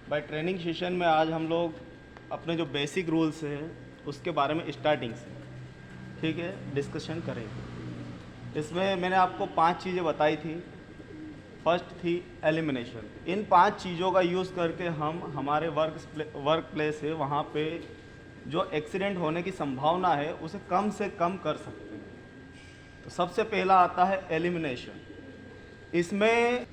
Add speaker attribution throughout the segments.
Speaker 1: भाई training session में आज हम लोग अपने जो बेसिक रूल्स हैं उसके बारे में स्टार्टिंग से ठीक है डिस्कशन करेंगे। इसमें मैंने आपको 5 चीज़ें बताई थी। फर्स्ट थी एलिमिनेशन। इन 5 चीज़ों का यूज़ करके हम हमारे वर्क प्लेस है वहाँ पे जो एक्सीडेंट होने की संभावना है उसे कम से कम कर सकते हैं। तो सबसे पहला आता है एलिमिनेशन। इसमें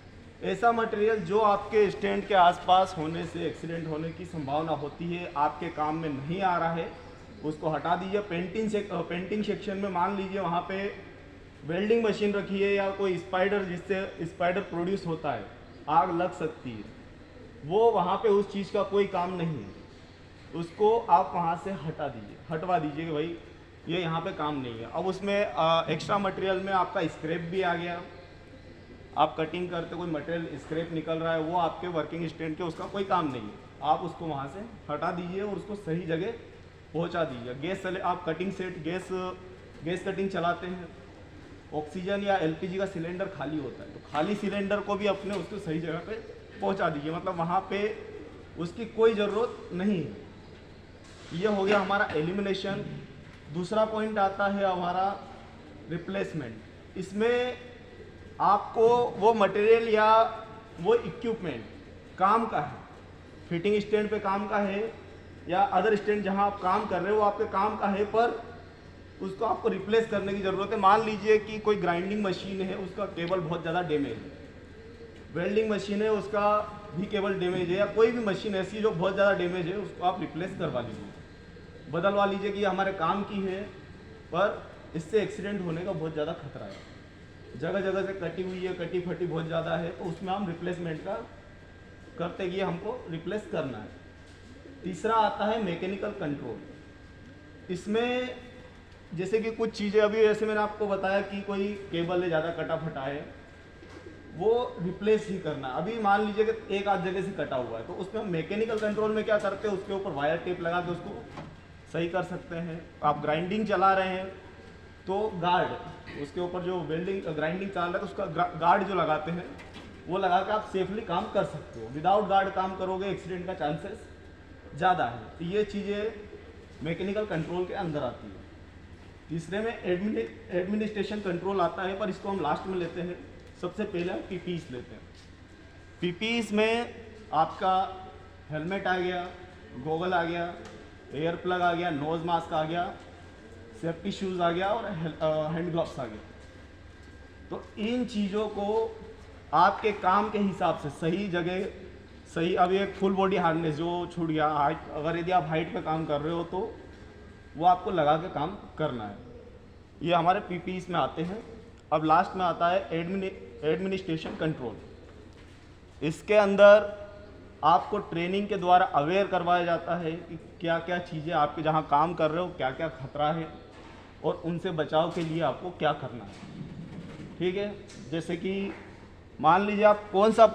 Speaker 1: ऐसा मटेरियल जो आपके स्टैंड के आसपास होने से एक्सीडेंट होने की संभावना होती है, आपके काम में नहीं आ रहा है, उसको हटा दीजिए। पेंटिंग सेक्शन में मान लीजिए वहाँ पे वेल्डिंग मशीन रखी है या कोई स्पाइडर, जिससे स्पाइडर प्रोड्यूस होता है, आग लग सकती है, वो वहाँ पे उस चीज़ का कोई काम नहीं है, उसको आप वहाँ से हटवा दीजिए कि भाई ये यहाँ पे काम नहीं है। अब उसमें एक्स्ट्रा मटेरियल में आपका स्क्रैप भी आ गया। आप कटिंग करते कोई मटेरियल स्क्रैप निकल रहा है, वो आपके वर्किंग स्टैंड के उसका कोई काम नहीं है, आप उसको वहाँ से हटा दीजिए और उसको सही जगह पहुँचा दीजिए। आप कटिंग सेट गैस कटिंग चलाते हैं, ऑक्सीजन या एलपीजी का सिलेंडर खाली होता है, तो खाली सिलेंडर को भी अपने उसको सही जगह पे पहुँचा दीजिए, मतलब वहाँ पे उसकी कोई ज़रूरत नहीं है। ये हो गया हमारा एलिमिनेशन। दूसरा पॉइंट आता है हमारा रिप्लेसमेंट। इसमें आपको वो मटेरियल या वो इक्विपमेंट काम का है, फिटिंग स्टैंड पे काम का है या अदर स्टैंड जहां आप काम कर रहे हो वो आपके काम का है, पर उसको आपको रिप्लेस करने की ज़रूरत है। मान लीजिए कि कोई ग्राइंडिंग मशीन है, उसका केबल बहुत ज़्यादा डैमेज है, वेल्डिंग मशीन है उसका भी केबल डैमेज है, या कोई भी मशीन ऐसी जो बहुत ज़्यादा डैमेज है उसको आप रिप्लेस करवा लीजिए, बदलवा लीजिए कि ये हमारे काम की है, पर इससे एक्सीडेंट होने का बहुत ज़्यादा खतरा है, जगह जगह से कटी हुई है, कटी फटी बहुत ज़्यादा है, तो उसमें हम रिप्लेसमेंट का करते कि हमको रिप्लेस करना है। तीसरा आता है मैकेनिकल कंट्रोल। इसमें जैसे कि कुछ चीज़ें अभी ऐसे मैंने आपको बताया कि कोई केबल है ज़्यादा कटा फटा है, वो रिप्लेस ही करना है। अभी मान लीजिए कि एक आध जगह से कटा हुआ है, तो उसमें हम मैकेनिकल कंट्रोल में क्या करते हैं, उसके ऊपर वायर टेप लगा के उसको सही कर सकते हैं। आप ग्राइंडिंग चला रहे हैं तो गार्ड, उसके ऊपर जो वेल्डिंग ग्राइंडिंग चल रहा है तो उसका गार्ड जो लगाते हैं वो लगा के आप सेफली काम कर सकते हो। विदाउट गार्ड काम करोगे एक्सीडेंट का चांसेस ज़्यादा है। तो ये चीज़ें मैकेनिकल कंट्रोल के अंदर आती है। तीसरे में एडमिनिस्ट्रेशन कंट्रोल आता है, पर इसको हम लास्ट में लेते हैं। सबसे पहले हम पीपीस लेते हैं। पीपीस में आपका हेलमेट आ गया, गॉगल आ गया, एयर प्लग आ गया, नोज मास्क आ गया, सेफ्टी शूज़ आ गया और हैंड ग्लव्स आ गया। तो इन चीज़ों को आपके काम के हिसाब से सही जगह सही, अब एक फुल बॉडी हार्नेस जो छूट गया, हाइट, अगर यदि आप हाइट पे काम कर रहे हो तो वो आपको लगा के काम करना है। ये हमारे पीपीस में आते हैं। अब लास्ट में आता है एडमिनिस्ट्रेशन कंट्रोल। इसके अंदर आपको ट्रेनिंग के द्वारा अवेयर करवाया जाता है कि क्या क्या चीज़ें आपके जहाँ काम कर रहे हो क्या क्या खतरा है और उनसे बचाव के लिए आपको क्या करना है। ठीक है, जैसे कि मान लीजिए आप कौन सा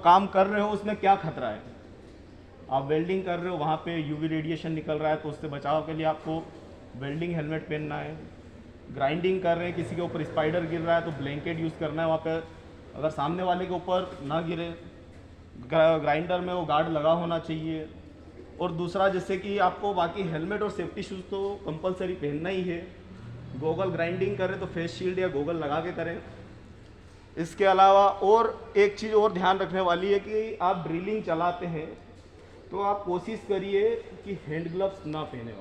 Speaker 1: काम कर रहे हो, उसमें क्या खतरा है। आप वेल्डिंग कर रहे हो, वहाँ पे यूवी रेडिएशन निकल रहा है, तो उससे बचाव के लिए आपको वेल्डिंग हेलमेट पहनना है। ग्राइंडिंग कर रहे हैं, किसी के ऊपर स्पाइडर गिर रहा है तो ब्लैंकेट यूज़ करना है वहाँ पे, अगर सामने वाले के ऊपर ना गिरे। ग्राइंडर में वो गार्ड लगा होना चाहिए। और दूसरा जैसे कि आपको बाकी हेलमेट और सेफ्टी शूज़ तो कंपलसरी पहनना ही है। गॉगल, ग्राइंडिंग करें तो फेस शील्ड या गॉगल लगा के करें। इसके अलावा और एक चीज़ और ध्यान रखने वाली है कि आप ड्रिलिंग चलाते हैं तो आप कोशिश करिए कि हैंड ग्लव्स ना पहने।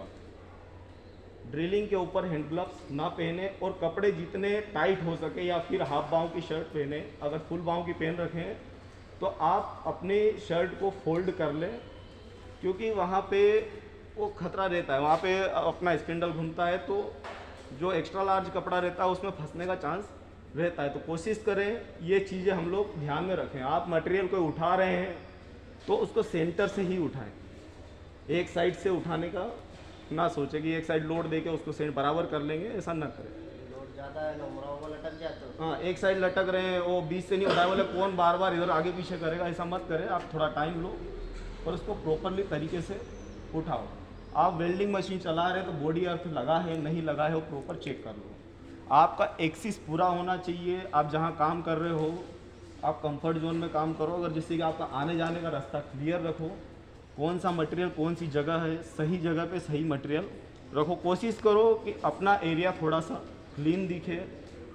Speaker 1: ड्रिलिंग के ऊपर हैंड ग्लव्स ना पहने और कपड़े जितने टाइट हो सके या फिर हाफ बाँव की शर्ट पहने। अगर फुल बाँव की पहन रखें तो आप अपने शर्ट को फोल्ड कर लें, क्योंकि वहाँ पे वो खतरा रहता है, वहाँ पे अपना स्पिंडल घूमता है तो जो एक्स्ट्रा लार्ज कपड़ा रहता है उसमें फंसने का चांस रहता है। तो कोशिश करें ये चीज़ें हम लोग ध्यान में रखें। आप मटेरियल को उठा रहे हैं तो उसको सेंटर से ही उठाएं, एक साइड से उठाने का ना सोचें कि एक साइड लोड देके उसको सेंट बराबर कर लेंगे, ऐसा ना करें।
Speaker 2: लोड ज़्यादा है ना, लटक जाते हो।
Speaker 1: हाँ, एक साइड लटक रहे हैं, वो बीच से नहीं उठाए वाले कौन बार बार इधर आगे पीछे करेगा, ऐसा मत करें। आप थोड़ा टाइम लो और उसको प्रॉपरली तरीके से उठाओ। आप वेल्डिंग मशीन चला रहे हैं तो बॉडी अर्थ लगा है नहीं लगा है वो प्रॉपर चेक कर लो। आपका एक्सिस पूरा होना चाहिए। आप जहाँ काम कर रहे हो आप कंफर्ट जोन में काम करो, अगर जिससे कि आपका आने जाने का रास्ता क्लियर रखो, कौन सा मटेरियल कौन सी जगह है, सही जगह पे सही मटेरियल रखो। कोशिश करो कि अपना एरिया थोड़ा सा क्लीन दिखे,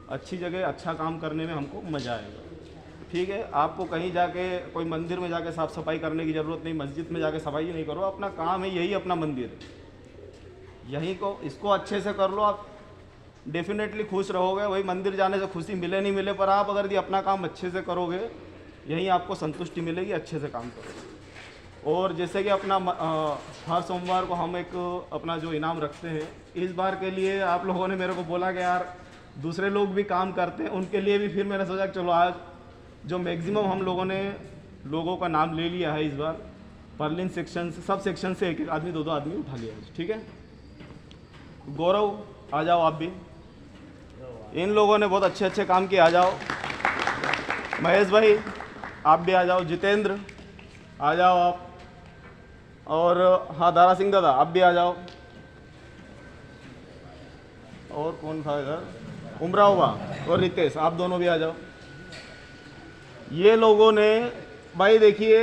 Speaker 1: अच्छी जगह अच्छा काम करने में हमको मज़ा आएगा। ठीक है, आपको कहीं जाके कोई मंदिर में जाके साफ़ सफाई करने की ज़रूरत नहीं, मस्जिद में जाके सफाई नहीं करो, अपना काम है यही अपना मंदिर है, यही को इसको अच्छे से कर लो, आप डेफिनेटली खुश रहोगे। वही मंदिर जाने से खुशी मिले नहीं मिले, पर आप अगर ये अपना काम अच्छे से करोगे यहीं आपको संतुष्टि मिलेगी, अच्छे से काम करोगे। और जैसे कि अपना हर सोमवार को हम एक अपना जो इनाम रखते हैं, इस बार के लिए आप लोगों ने मेरे को बोला कि यार दूसरे लोग भी काम करते हैं, उनके लिए भी फिर मैंने सोचा कि चलो आज जो मैक्सिमम हम लोगों ने लोगों का नाम ले लिया है इस बार, पर्लिन सेक्शन से, सब सेक्शन से एक एक आदमी दो आदमी उठा लिया है। ठीक है, गौरव आ जाओ, आप भी, इन लोगों ने बहुत अच्छे अच्छे काम किए, आ जाओ। महेश भाई आप भी आ जाओ, जितेंद्र आ जाओ आप, और हाँ दारा सिंह दादा आप भी आ जाओ, और कौन था इधर, उमराओबा और रितेश आप दोनों भी आ जाओ। ये लोगों ने भाई देखिए,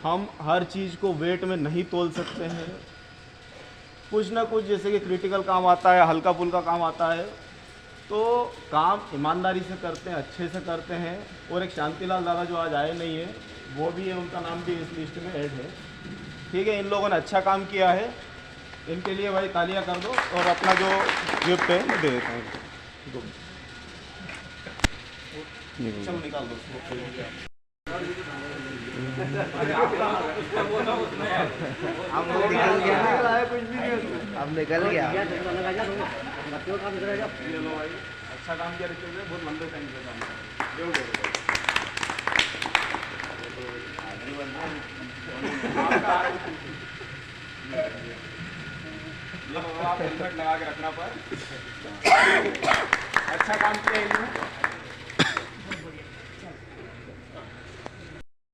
Speaker 1: हम हर चीज़ को वेट में नहीं तोल सकते हैं, कुछ ना कुछ जैसे कि क्रिटिकल काम आता है, हल्का फुल्का काम आता है, तो काम ईमानदारी से करते हैं, अच्छे से करते हैं। और एक शांतिलाल दादा जो आज आए नहीं है, वो भी है, उनका नाम भी इस लिस्ट में ऐड है। ठीक है, इन लोगों ने अच्छा काम किया है, इनके लिए भाई तालियां कर दो। और अपना जो गिफ्ट है मैं दे देता हूँ, चलो निकाल दो।
Speaker 2: अब निकल गया।
Speaker 1: ये लो भाई, अच्छा काम किया रितेश ने, बहुत लंबे टाइम से काम किया। ये आप हेलमेट लगा के रखना पर अच्छा काम किया इन्होंने।